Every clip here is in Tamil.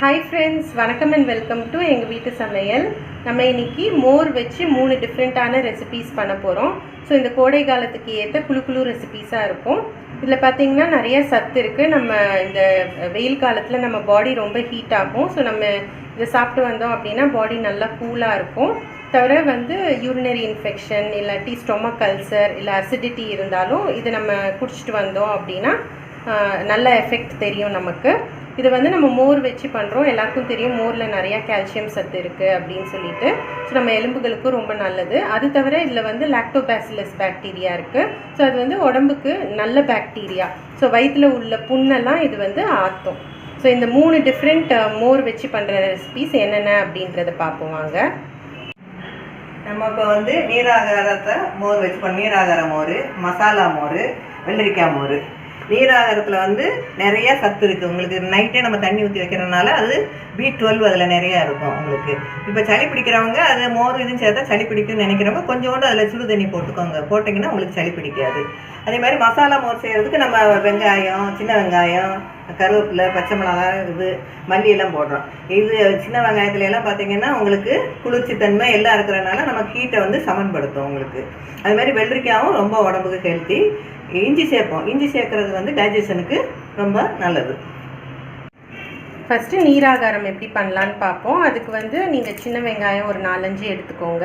ஹாய் ஃப்ரெண்ட்ஸ், வணக்கம் அண்ட் வெல்கம் டு எங்கள் வீட்டு சமையல். நம்ம இன்றைக்கி மோர் வச்சு 3 டிஃப்ரெண்ட்டான ரெசிபீஸ் பண்ண போகிறோம். ஸோ இந்த கோடை காலத்துக்கு ஏற்ற குழு ரெசிபீஸாக இருக்கும். இதில் பார்த்திங்கன்னா நிறைய சத்து இருக்குது. நம்ம இந்த வெயில் காலத்தில் நம்ம பாடி ரொம்ப ஹீட் ஆகும். ஸோ நம்ம இதை சாப்பிட்டு வந்தோம் அப்படின்னா பாடி நல்லா கூலாக இருக்கும். தவிர யூரினரி இன்ஃபெக்ஷன் இல்லாட்டி ஸ்டொமக் அல்சர் இல்லை அசிடிட்டி இருந்தாலும் இதை நம்ம குடிச்சிட்டு வந்தோம் அப்படின்னா நல்ல எஃபெக்ட் தெரியும் நமக்கு. இது நம்ம மோர் வச்சு பண்ணுறோம். எல்லாருக்கும் தெரியும் மோரில் நிறையா கால்சியம் சத்து இருக்குது அப்படின்னு சொல்லிட்டு. ஸோ நம்ம எலும்புகளுக்கும் ரொம்ப நல்லது. அது தவிர இதில் லாக்டோபாசிலஸ் பாக்டீரியா இருக்குது. ஸோ அது உடம்புக்கு நல்ல பாக்டீரியா. ஸோ வயிற்றில் உள்ள புண்ணெல்லாம் இது ஆற்றும். ஸோ இந்த 3 டிஃப்ரெண்ட் மோர் வச்சு பண்ணுற ரெசிபீஸ் என்னென்ன அப்படின்றத பார்ப்போம் வாங்க. நம்ம இப்போ நீராகாரத்தை மோர் வச்சு நீராகார மோர், மசாலா மோர், வெள்ளரிக்காய் மோர். நீராகாரத்தில் நிறைய சத்து இருக்குது. உங்களுக்கு நைட்டே நம்ம தண்ணி ஊற்றி வைக்கிறதுனால அது B12 அதில் நிறையா இருக்கும். உங்களுக்கு இப்போ சளி பிடிக்கிறவங்க அது மோர் இதுன்னு சேர்த்தா சளி பிடிக்கும்னு நினைக்கிறவங்க கொஞ்சோண்டு அதில் சுடு தண்ணி போட்டிங்கன்னா உங்களுக்கு சளி பிடிக்காது. அதே மாதிரி மசாலா மோர் செய்கிறதுக்கு நம்ம வெங்காயம், சின்ன வெங்காயம், கருவேப்பிலை, பச்சை மிளகாய், மல்லியெல்லாம் போடுறோம். இது சின்ன வெங்காயத்துல எல்லாம் பார்த்தீங்கன்னா உங்களுக்கு குளிர்ச்சி தன்மை எல்லாம் இருக்கிறதுனால நம்ம ஹீட்டை சமன்படுத்தும் உங்களுக்கு. அது மாதிரி வெள்ளரிக்காயும் ரொம்ப உடம்புக்கு ஹெல்த்தி. இஞ்சி சேர்ப்போம். இஞ்சி சேர்க்கறது டைஜஷனுக்கு ரொம்ப நல்லது. ஃபஸ்ட்டு நீராகாரம் எப்படி பண்ணலான்னு பார்ப்போம். அதுக்கு நீங்கள் சின்ன வெங்காயம் ஒரு 4-5 எடுத்துக்கோங்க.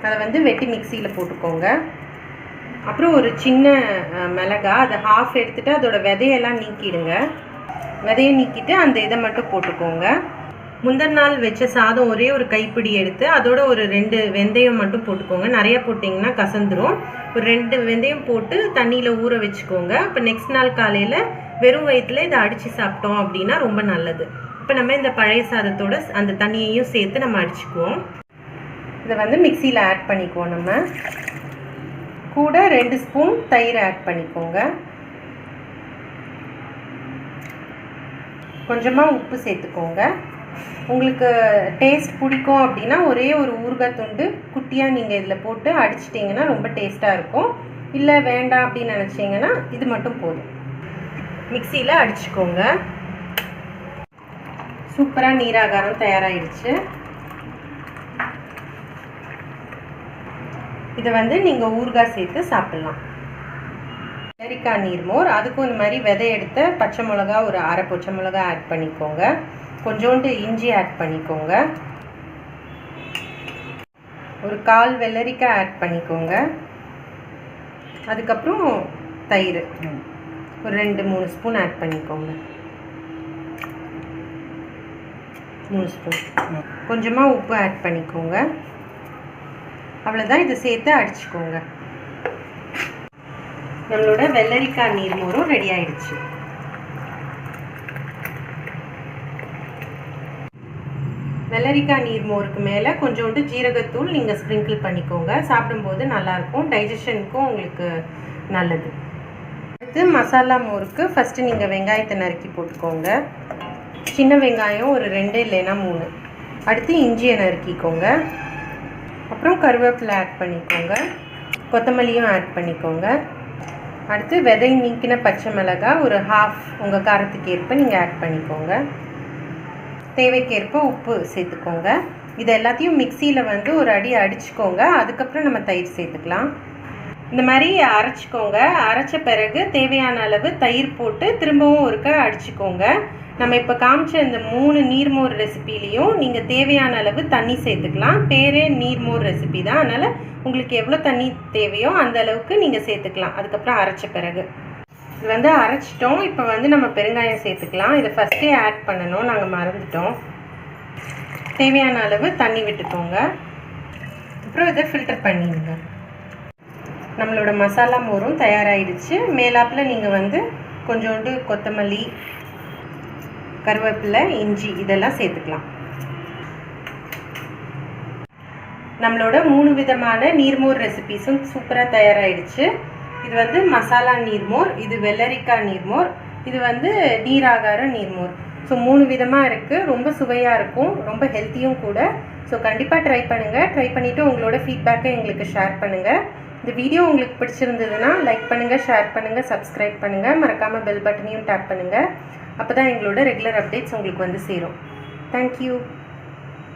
அதை வெட்டி மிக்சியில் போட்டுக்கோங்க. அப்புறம் ஒரு சின்ன மிளகா அதை ½ எடுத்துகிட்டு அதோட விதையெல்லாம் நீக்கிடுங்க. விதையை நீக்கிட்டு அந்த இதை மட்டும் போட்டுக்கோங்க. முந்தின நாள் வச்ச சாதம் ஒரே ஒரு கைப்பிடி எடுத்து அதோட ஒரு 2 வெந்தயம் மட்டும் போட்டுக்கோங்க. நிறையா போட்டிங்கன்னா கசந்துரும். ஒரு 2 வெந்தயம் போட்டு தண்ணியில் ஊற வச்சுக்கோங்க. இப்போ நெக்ஸ்ட் நாள் காலையில் வெறும் வயிற்றில் இதை அடித்து சாப்பிட்டோம் அப்படின்னா ரொம்ப நல்லது. இப்போ நம்ம இந்த பழைய சாதத்தோட அந்த தண்ணியையும் சேர்த்து நம்ம அடிச்சுக்குவோம். இதை மிக்சியில் ஆட் பண்ணிக்குவோம். நம்ம கூட 2 ஸ்பூன் தயிர் ஆட் பண்ணிக்கோங்க. கொஞ்சமாக உப்பு சேர்த்துக்கோங்க. உங்களுக்கு டேஸ்ட் பிடிக்கும் அப்படின்னா ஒரே ஒரு ஊறுகாய் துண்டு குட்டியாக நீங்கள் இதில் போட்டு அடிச்சிட்டிங்கன்னா ரொம்ப டேஸ்ட்டாக இருக்கும். இல்லை வேண்டாம் அப்படின்னு நினச்சிங்கன்னா இது மட்டும் போதும். மிக்சியில் அடிச்சுக்கோங்க. சூப்பராக நீராகாரம் தயாராகிடுச்சு. இதை நீங்கள் ஊறுகாய் சேர்த்து சாப்பிட்லாம். வெள்ளரிக்காய் நீர்மோர், அதுக்கும் இந்த மாதிரி விதை எடுத்த பச்சை மிளகா ஒரு 1/2 பச்சை மிளகா ஆட் பண்ணிக்கோங்க. கொஞ்சோண்டு இஞ்சி ஆட் பண்ணிக்கோங்க. ஒரு 1/4 வெள்ளரிக்காய் ஆட் பண்ணிக்கோங்க. அதுக்கப்புறம் தயிர் ஒரு 2-3 ஸ்பூன் ஆட் பண்ணிக்கோங்க. 3 ஸ்பூன். கொஞ்சமாக உப்பு ஆட் பண்ணிக்கோங்க. அவ்வளோதான். இதை சேர்த்து அடிச்சுக்கோங்க. நம்மளோட வெள்ளரிக்காய் நீர்மோரும் ரெடி ஆயிடுச்சு. வெள்ளரிக்காய் நீர்மோருக்கு மேலே கொஞ்சோண்டு ஜீரகத்தூள் நீங்கள் ஸ்ப்ரிங்கிள் பண்ணிக்கோங்க. சாப்பிடும்போது நல்லாயிருக்கும். டைஜஷனுக்கும் உங்களுக்கு நல்லது. அடுத்து மசாலா மோருக்கு ஃபஸ்ட்டு நீங்கள் வெங்காயத்தை நறுக்கி போட்டுக்கோங்க. சின்ன வெங்காயம் ஒரு 2 இல்லைன்னா 3. அடுத்து இஞ்சியை நறுக்கிக்கோங்க. அப்புறம் கருவேப்பிலை ஆட் பண்ணிக்கோங்க. கொத்தமல்லியும் ஆட் பண்ணிக்கோங்க. அடுத்து விதை நீக்கின பச்சை மிளகாய் ஒரு ½ உங்கள் காரத்துக்கு ஏற்ப நீங்கள் ஆட் பண்ணிக்கோங்க. தேவைக்கேற்ப உப்பு சேர்த்துக்கோங்க. இது எல்லாத்தையும் மிக்சியில் ஒரு அடி அடிச்சுக்கோங்க. அதுக்கப்புறம் நம்ம தயிர் சேர்த்துக்கலாம். இந்த மாதிரி அரைச்சிக்கோங்க. அரைச்ச பிறகு தேவையான அளவு தயிர் போட்டு திரும்பவும் ஒருக்க அடிச்சுக்கோங்க. நம்ம இப்போ காமிச்ச இந்த 3 நீர்மோர் ரெசிபிலையும் நீங்கள் தேவையான அளவு தண்ணி சேர்த்துக்கலாம். பேரே நீர்மோர் ரெசிபி தான். அதனால் உங்களுக்கு எவ்வளோ தண்ணி தேவையோ அந்த அளவுக்கு நீங்கள் சேர்த்துக்கலாம். அதுக்கப்புறம் அரைச்ச பிறகு இது அரைச்சிட்டோம். இப்போ நம்ம பெருங்காயம் சேர்த்துக்கலாம். இதை ஃபஸ்ட்டே ஆட் பண்ணணும், நாங்கள் மறந்துட்டோம். தேவையான அளவு தண்ணி விட்டுக்கோங்க. அப்புறம் இதை ஃபில்டர் பண்ணிடுங்க. நம்மளோட மசாலா மோரும் தயாராகிடுச்சு. மேலாப்பில் நீங்கள் கொஞ்சோண்டு கொத்தமல்லி, கருவேப்பிலை, இஞ்சி இதெல்லாம் சேர்த்துக்கலாம். நம்மளோட 3 விதமான நீர்மோர் ரெசிபீஸும் சூப்பராக தயாராகிடுச்சு. இது மசாலா நீர்மோர், இது வெள்ளரிக்காய் நீர்மோர், இது நீராகார நீர்மோர். ஸோ 3 விதமாக இருக்குது. ரொம்ப சுவையாக இருக்கும், ரொம்ப ஹெல்த்தியும் கூட. ஸோ கண்டிப்பாக ட்ரை பண்ணுங்கள். ட்ரை பண்ணிவிட்டு உங்களோட ஃபீட்பேக்கை எங்களுக்கு ஷேர் பண்ணுங்கள். இந்த வீடியோ உங்களுக்கு பிடிச்சிருந்ததுன்னா லைக் பண்ணுங்கள், ஷேர் பண்ணுங்கள், சப்ஸ்கிரைப் பண்ணுங்கள். மறக்காமல் பெல் பட்டனையும் டேப் பண்ணுங்கள். அப்போ தான் எங்களோட ரெகுலர் அப்டேட்ஸ் உங்களுக்கு வந்து சேரும். தேங்க்யூ.